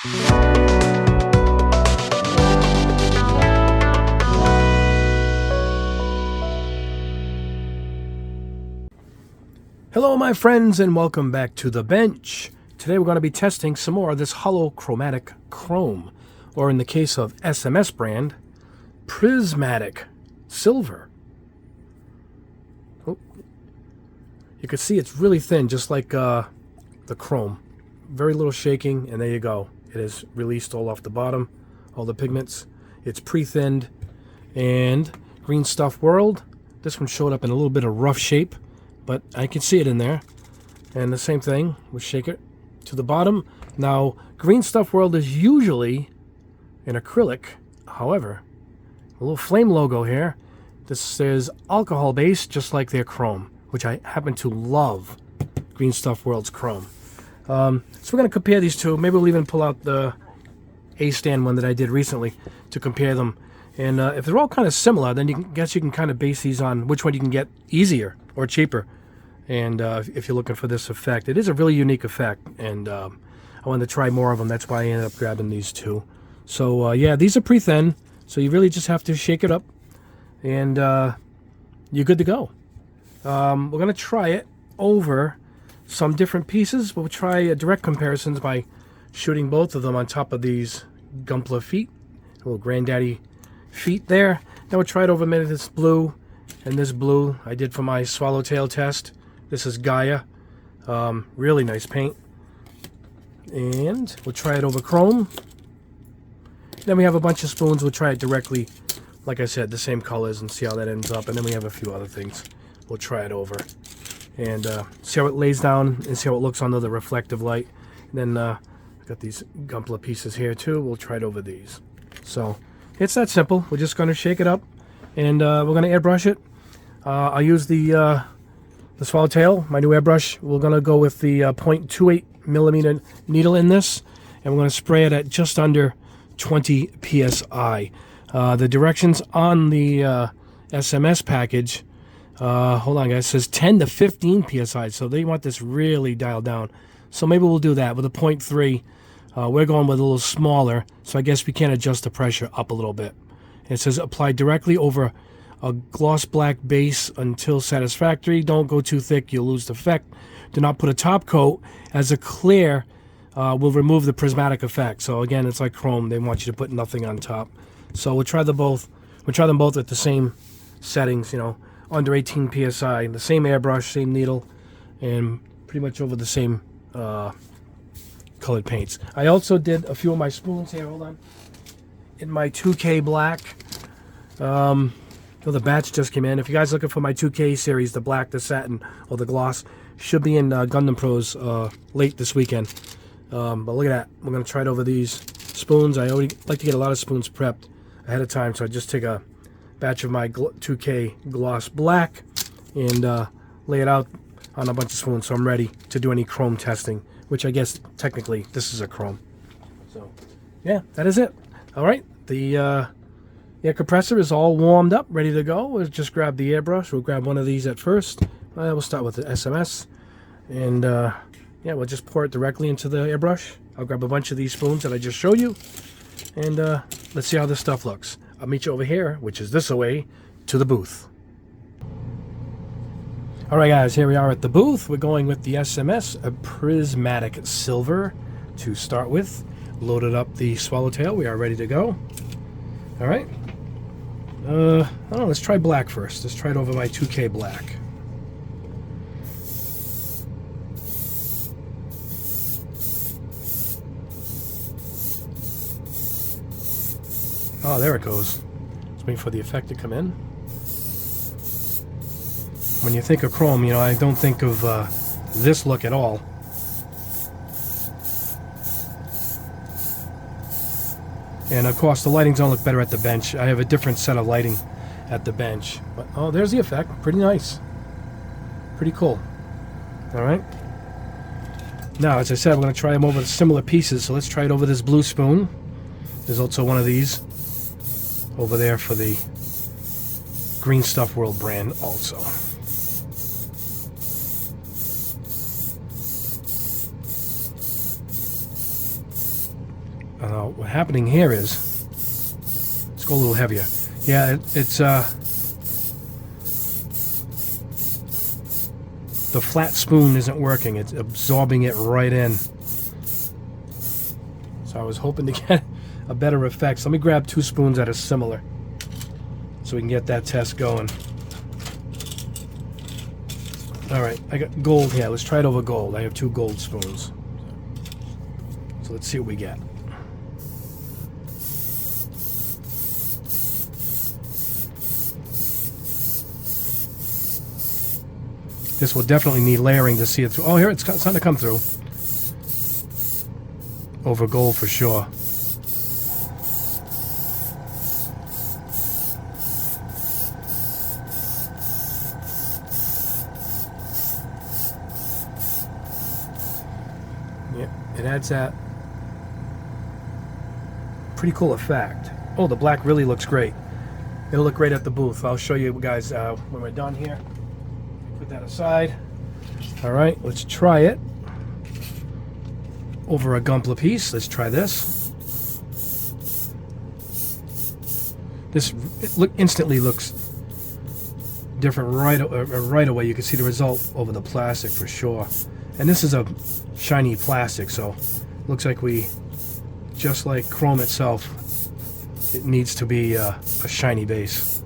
Hello my friends and welcome back to the bench. Today we're going to be testing some more of this Holomatic chrome, or in the case of SMS brand, Prismatic silver. Oh, you can see it's really thin, just like the chrome. Very little shaking, and there you go. It is released all off the bottom, all the pigments. It's pre-thinned. And Green Stuff World, this one showed up in a little bit of rough shape, but I can see it in there. And the same thing, we shake it to the bottom. Now, Green Stuff World is usually in acrylic. However, a little flame logo here. This is alcohol based, just like their chrome, which I happen to love. Green Stuff World's chrome. So we're going to compare these two. Maybe we'll even pull out the A-stand one that I did recently to compare them. And if they're all kind of similar, then you can kind of base these on which one you can get easier or cheaper. And if you're looking for this effect, it is a really unique effect. And I wanted to try more of them. That's why I ended up grabbing these two. So yeah, these are pre-thin. So you really just have to shake it up. And you're good to go. We're going to try it over some different pieces. We'll try direct comparisons by shooting both of them on top of these Gumpler feet. Little granddaddy feet there. Now we'll try it over maybe this blue and this blue I did for my swallowtail test. This is Gaia. Really nice paint. And we'll try it over chrome. Then we have a bunch of spoons. We'll try it directly, like I said, the same colors and see how that ends up. And then we have a few other things we'll try it over. And see how it lays down and see how it looks under the reflective light. And then I've got these Gumpler pieces here too. We'll try it over these. So it's that simple. We're just going to shake it up. And we're going to airbrush it. I'll use the swallowtail, my new airbrush. We're going to go with the 0.28 millimeter needle in this, and we're going to spray it at just under 20 psi. The directions on the SMS package, hold on guys, it says 10 to 15 psi, so they want this really dialed down. So maybe we'll do that with a 0.3. We're going with a little smaller, so I guess we can adjust the pressure up a little bit. It says apply directly over a gloss black base until satisfactory. Don't go too thick, you'll lose the effect. Do not put a top coat, as a clear will remove the prismatic effect. So again, it's like chrome. They want you to put nothing on top. So we'll try them both. We'll try them both at the same settings, you know, under 18 psi, the same airbrush, same needle, and pretty much over the same colored paints. I also did a few of my spoons here. Hold on. In my 2K black. The batch just came in. If you guys are looking for my 2K series, the black, the satin, or the gloss, should be in Gundam Pros late this weekend. But look at that. We're going to try it over these spoons. I already like to get a lot of spoons prepped ahead of time, so I just take a batch of my 2K gloss black and lay it out on a bunch of spoons, so I'm ready to do any chrome testing, which I guess technically this is a chrome. So yeah, that is it. All right, the air compressor is all warmed up, ready to go. We'll just grab the airbrush. We'll grab one of these at first. We'll start with the SMS. And yeah, we'll just pour it directly into the airbrush. I'll grab a bunch of these spoons that I just showed you. And let's see how this stuff looks. I'll meet you over here, which is this away, to the booth. All right, guys, here we are at the booth. We're going with the SMS, a Prismatic silver to start with. Loaded up the swallowtail. We are ready to go. All right. I don't know, let's try black first. Let's try it over my 2K black. Oh, there it goes. Let's wait for the effect to come in. When you think of chrome, you know, I don't think of this look at all. And of course, the lighting's gonna look better at the bench. I have a different set of lighting at the bench. But oh, there's the effect. Pretty nice. Pretty cool. All right. Now, as I said, we're gonna try them over similar pieces. So let's try it over this blue spoon. There's also one of these over there for the Green Stuff World brand also. What's happening here is, let's go a little heavier. Yeah, it's the flat spoon isn't working. It's absorbing it right in. So I was hoping to get a better effect. So let me grab 2 spoons that are similar so we can get that test going. All right, I got gold here. Let's try it over gold. I have 2 gold spoons. So let's see what we get. This will definitely need layering to see it through. Oh, here it's starting to come through. Over gold for sure. Yeah, it adds that pretty cool effect. Oh, the black really looks great. It'll look great at the booth. I'll show you guys when we're done here. Put that aside. All right, let's try it. Over a Gunpla piece. Let's try this. This instantly looks different right away. You can see the result over the plastic for sure. And this is a shiny plastic, so looks like just like chrome itself, it needs to be a shiny base.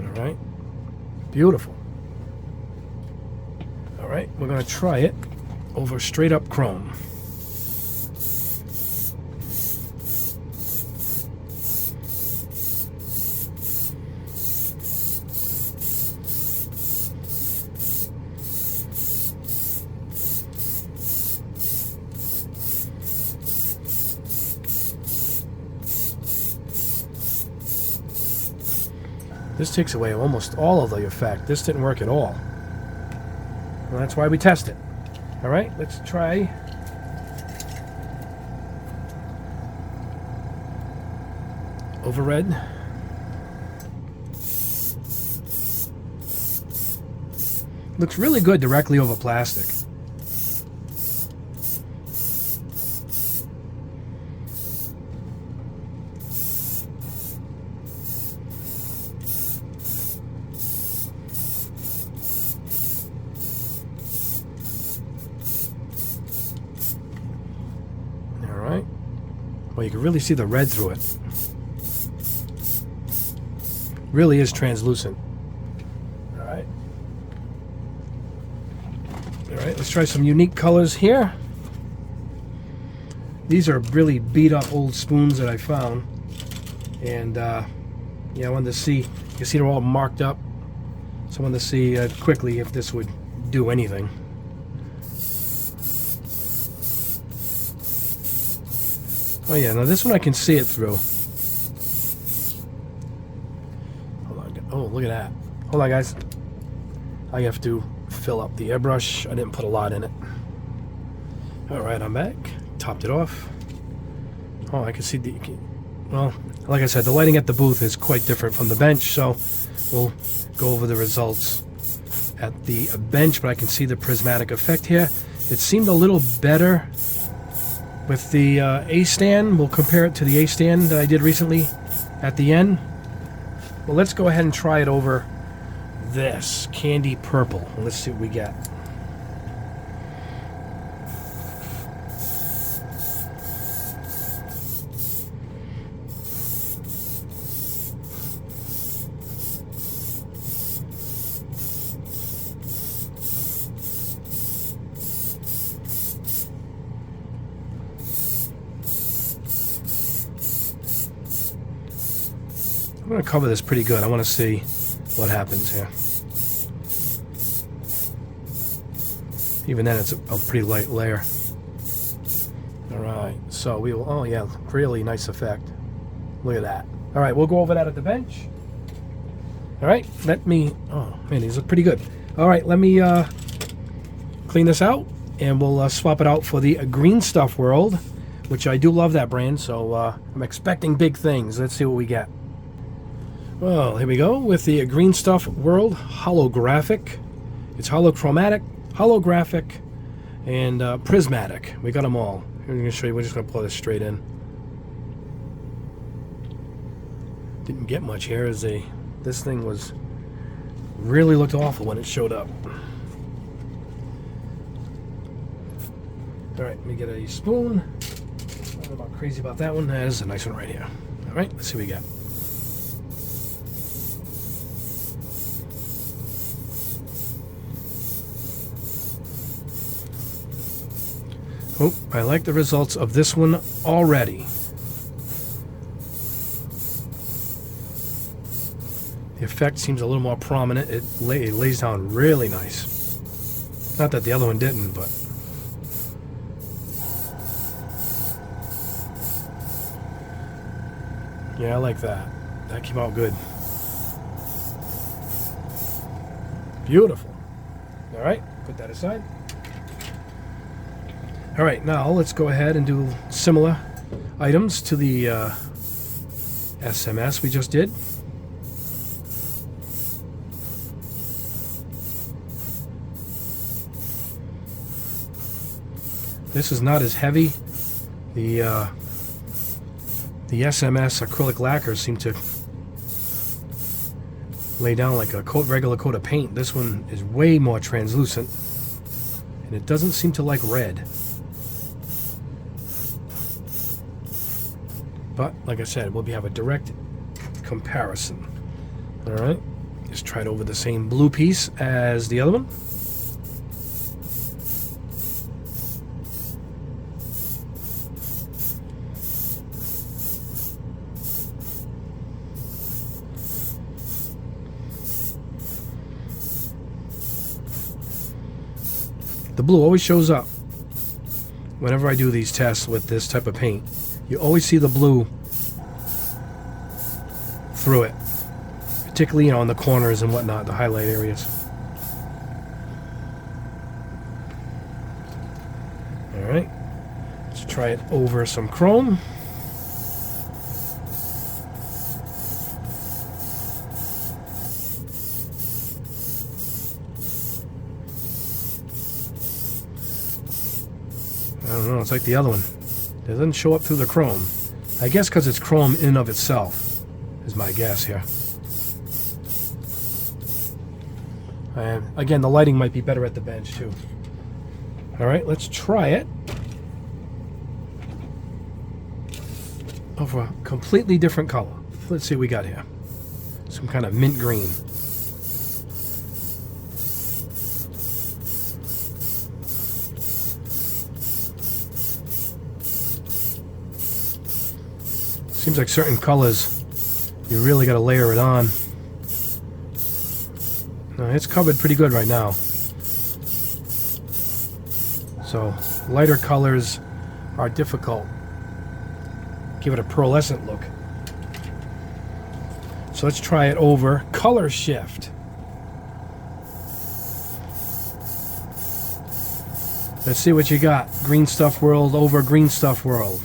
All right, beautiful. All right, we're going to try it over straight up chrome. This takes away almost all of the effect. This didn't work at all. Well, that's why we test it. All right, let's try over red. Looks really good directly over plastic. Well, you can really see the red through it. Really is translucent. All right. All right, let's try some unique colors here. These are really beat up old spoons that I found. And yeah, I wanted to see, you can see they're all marked up. So I wanted to see quickly if this would do anything. Oh yeah, now this one I can see it through. Hold on. Oh, look at that. Hold on, guys. I have to fill up the airbrush. I didn't put a lot in it. Alright, I'm back. Topped it off. Oh, I can see the... Well, like I said, the lighting at the booth is quite different from the bench, so we'll go over the results at the bench, but I can see the prismatic effect here. It seemed a little better with the A stand. We'll compare it to the A stand that I did recently at the end. Well, let's go ahead and try it over this candy purple. Let's see what we get. I'm going to cover this pretty good. I want to see what happens here. Even then, it's a pretty light layer. Alright, so we will... Oh, yeah, really nice effect. Look at that. Alright, we'll go over that at the bench. Alright, let me... Oh, man, these look pretty good. Alright, let me clean this out, and we'll swap it out for the Green Stuff World, which I do love that brand, so I'm expecting big things. Let's see what we get. Well, here we go with the Green Stuff World holographic. It's holochromatic, holographic, and prismatic. We got them all. We're going to show you. We're just going to pull this straight in. Didn't get much here as this thing was really looked awful when it showed up. All right, let me get a spoon. I'm not about crazy about that one. That is a nice one right here. All right, let's see what we got. Oh, I like the results of this one already. The effect seems a little more prominent. It lays down really nice. Not that the other one didn't, but... yeah, I like that. That came out good. Beautiful. All right, put that aside. All right, now let's go ahead and do similar items to the SMS we just did. This is not as heavy. The SMS acrylic lacquers seem to lay down like a regular coat of paint. This one is way more translucent, and it doesn't seem to like red. But, like I said, we'll have a direct comparison. All right, just try it over the same blue piece as the other one. The blue always shows up whenever I do these tests with this type of paint. You always see the blue through it, particularly, you know, on the corners and whatnot, the highlight areas. All right, let's try it over some chrome. I don't know, it's like the other one. It doesn't show up through the chrome. I guess because it's chrome in and of itself, is my guess here. And again, the lighting might be better at the bench too. All right, let's try it over a completely different color. Let's see what we got here. Some kind of mint green. Seems like certain colors, you really got to layer it on. No, it's covered pretty good right now. So lighter colors are difficult. Give it a pearlescent look. So let's try it over color shift. Let's see what you got. Green Stuff World over Green Stuff World.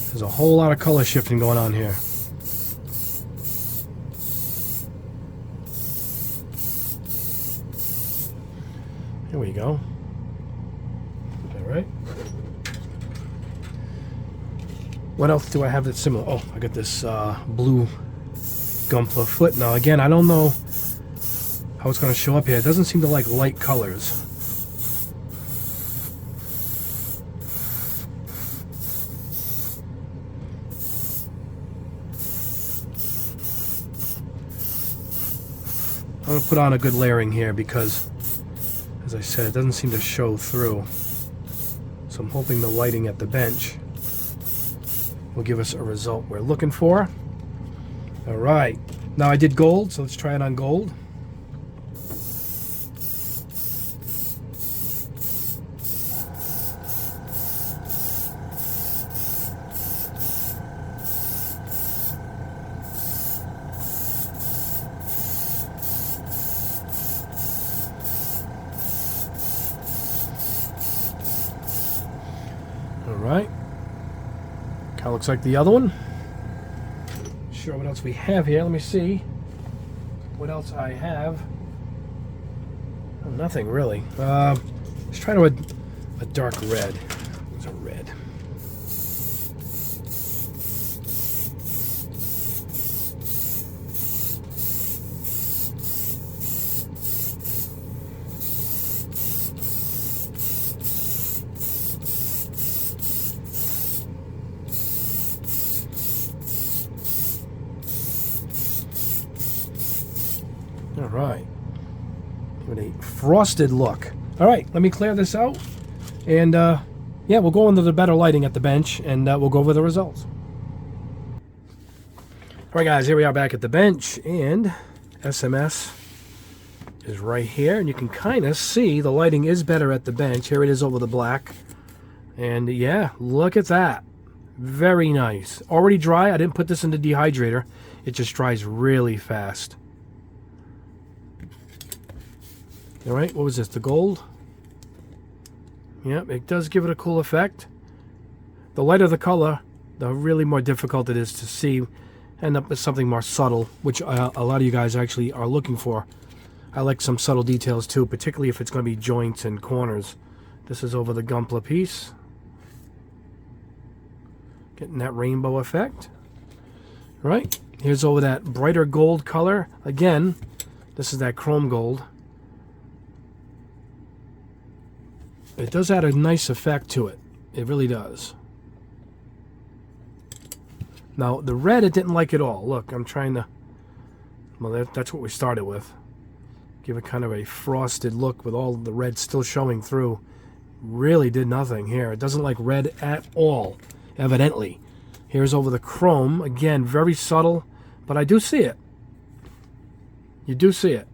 There's a whole lot of color shifting going on here. Here we go. All right. What else do I have that's similar? Oh, I got this blue Gunpla foot. Now again, I don't know how it's going to show up here. It doesn't seem to like light colors. I'm going to put on a good layering here because, as I said, it doesn't seem to show through. So I'm hoping the lighting at the bench will give us a result we're looking for. All right. Now I did gold, so let's try it on gold. Alright. Kind of looks like the other one. Sure, what else we have here. Let me see what else I have. Nothing really. Let's try to a dark red. It's a red. All right. With a frosted look. All right, let me clear this out. And yeah, we'll go into the better lighting at the bench and we'll go over the results. All right, guys, here we are back at the bench. And SMS is right here. And you can kind of see the lighting is better at the bench. Here it is over the black. And yeah, look at that. Very nice. Already dry. I didn't put this in the dehydrator. It just dries really fast. All right, what was this? The gold? Yep, it does give it a cool effect. The lighter the color, the really more difficult it is to see. End up with something more subtle, which a lot of you guys actually are looking for. I like some subtle details too, particularly if it's going to be joints and corners. This is over the Gunpla piece. Getting that rainbow effect. All right, here's over that brighter gold color. Again, this is that chrome gold. It does add a nice effect to it. It really does. Now, the red, it didn't like at all. Look, I'm trying to... Well, that's what we started with. Give it kind of a frosted look with all the red still showing through. Really did nothing here. It doesn't like red at all, evidently. Here's over the chrome. Again, very subtle, but I do see it. You do see it.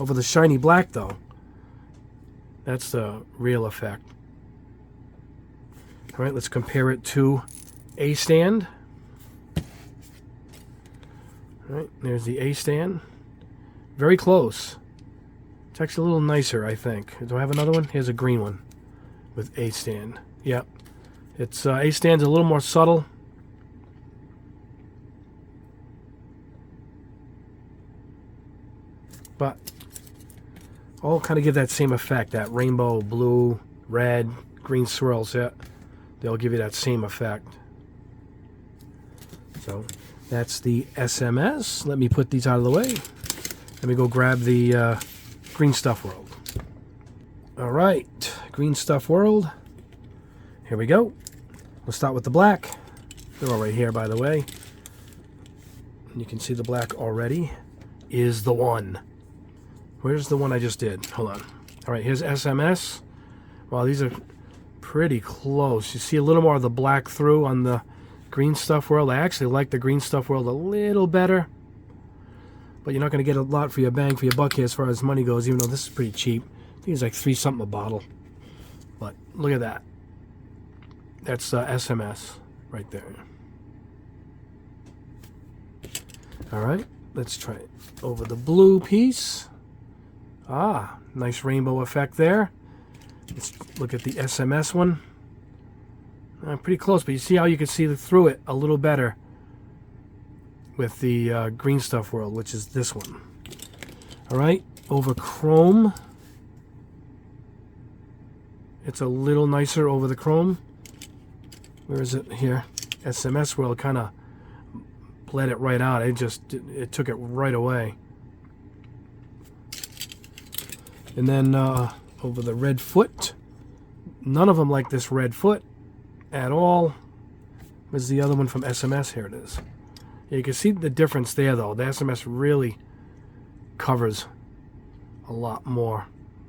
Over the shiny black, though. That's the real effect. All right, let's compare it to A stand. All right, there's the A stand. Very close. It's actually a little nicer, I think. Do I have another one? Here's a green one with A stand. Yep. It's A stand's a little more subtle. But all kind of give that same effect, that rainbow, blue, red, green swirls. Yeah, they'll give you that same effect. So that's the SMS. Let me put these out of the way. Let me go grab the Green Stuff World. All right, Green Stuff World. Here we go. We'll start with the black. They're all right here, by the way. And you can see the black already is the one. Where's the one I just did? Hold on. All right, here's SMS. Wow, these are pretty close. You see a little more of the black through on the Green Stuff World. I actually like the Green Stuff World a little better. But you're not going to get a lot for your bang for your buck here as far as money goes, even though this is pretty cheap. I think it's like $3 something a bottle. But look at that. That's SMS right there. All right, let's try it over the blue piece. Ah, nice rainbow effect there. Let's look at the SMS one. Pretty close, but you see how you can see through it a little better with the Green Stuff World, which is this one. All right, over chrome. It's a little nicer over the chrome. Where is it here? SMS World kind of bled it right out. It took it right away. And then over the red foot. None of them like this red foot at all. Where's the other one from SMS? Here it is. Yeah, you can see the difference there, though. The SMS really covers a lot more.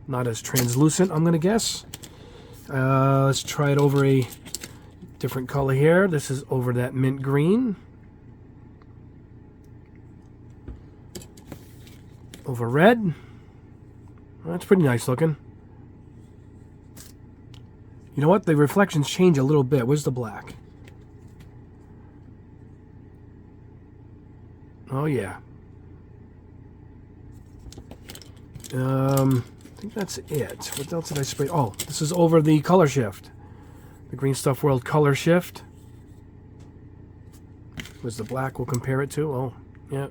Not as translucent, I'm going to guess. Let's try it over a different color here. This is over that mint green. Over red. That's pretty nice looking. You know what? The reflections change a little bit. Where's the black? Oh, yeah. I think that's it. What else did I spray? Oh, this is over the color shift. The Green Stuff World color shift. Where's the black we'll compare it to? Oh, yeah.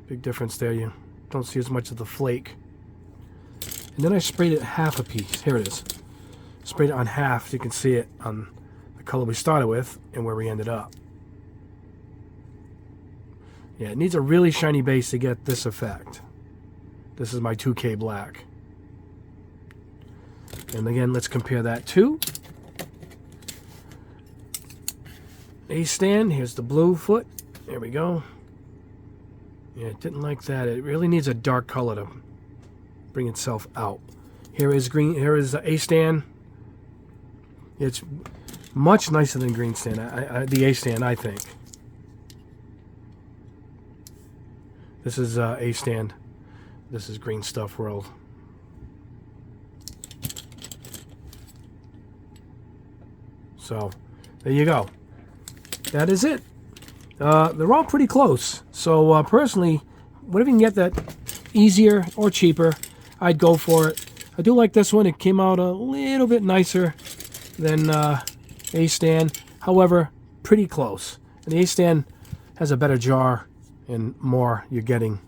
Big difference there. You don't see as much of the flake. And then I sprayed it half a piece. Here it is. Sprayed it on half so you can see it on the color we started with and where we ended up. Yeah, it needs a really shiny base to get this effect. This is my 2K black. And again, let's compare that to A stand. Here's the blue foot. There we go. Yeah, it didn't like that. It really needs a dark color to bring itself out. Here is green. Here is the A stand. It's much nicer than green stand. The A stand, I think. This is A stand. This is Green Stuff World. So, there you go. That is it. They're all pretty close. So, personally, whatever you can get that easier or cheaper, I'd go for it. I do like this one. It came out a little bit nicer than A stand. However, pretty close. And the A stand has a better jar and more you're getting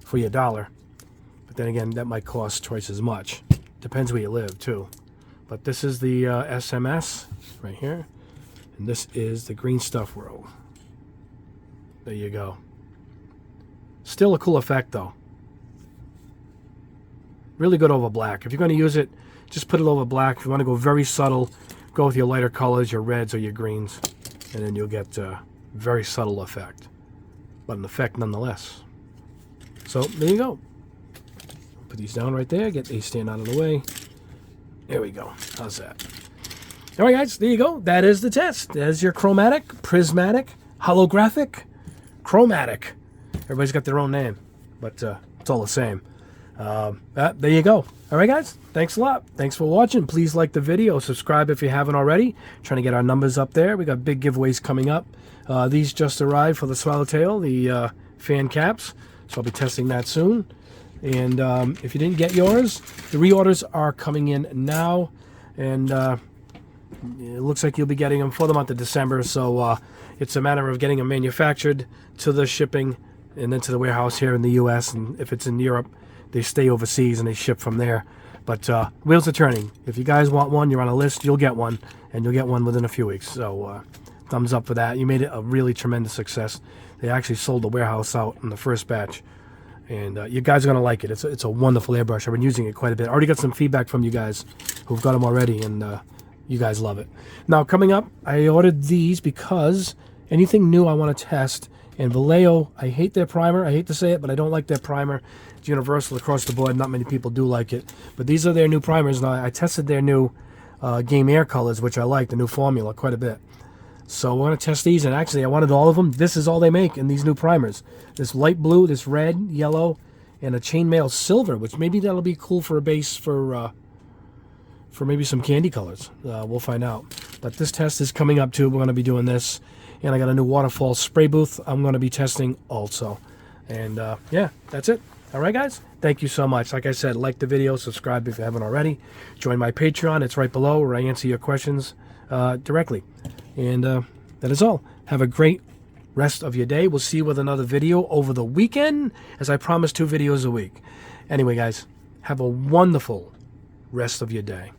for your dollar. But then again, that might cost twice as much. Depends where you live, too. But this is the SMS right here. And this is the Green Stuff World. There you go. Still a cool effect, though. Really good over black. If you're going to use it, just put it over black. If you want to go very subtle, go with your lighter colors, your reds or your greens. And then you'll get a very subtle effect. But an effect nonetheless. So, there you go. Put these down right there. Get A stand out of the way. There we go. How's that? All right, guys. There you go. That is the test. There's your chromatic, prismatic, holographic, chromatic. Everybody's got their own name, but it's all the same. There you go. All right, guys. Thanks a lot. Thanks for watching. Please like the video. Subscribe if you haven't already. Trying to get our numbers up there. We got big giveaways coming up. These just arrived for the Swallowtail, the fan caps. So I'll be testing that soon. And if you didn't get yours, the reorders are coming in now. And it looks like you'll be getting them for the month of December. So it's a matter of getting them manufactured to the shipping and then to the warehouse here in the U.S. And if it's in Europe, they stay overseas and they ship from there. But wheels are turning. If you guys want one, you're on a list, you'll get one. And you'll get one within a few weeks. So thumbs up for that. You made it a really tremendous success. They actually sold the warehouse out in the first batch. And you guys are going to like it. It's a wonderful airbrush. I've been using it quite a bit. I already got some feedback from you guys who've got them already. And you guys love it. Now, coming up, I ordered these because anything new I want to test. And Vallejo, I hate their primer. I hate to say it, but I don't like their primer. It's universal across the board. Not many people do like it. But these are their new primers. Now, I tested their new Game Air colors, which I like, the new formula, quite a bit. So we're going to test these. And actually, I wanted all of them. This is all they make in these new primers. This light blue, this red, yellow, and a chainmail silver, which maybe that'll be cool for a base for maybe some candy colors. We'll find out. But this test is coming up, too. We're going to be doing this. And I got a new waterfall spray booth I'm going to be testing also. And yeah, that's it. All right, guys. Thank you so much. Like I said, like the video, subscribe if you haven't already. Join my Patreon. It's right below where I answer your questions directly. And that is all. Have a great rest of your day. We'll see you with another video over the weekend, as I promised 2 videos a week. Anyway, guys, have a wonderful rest of your day.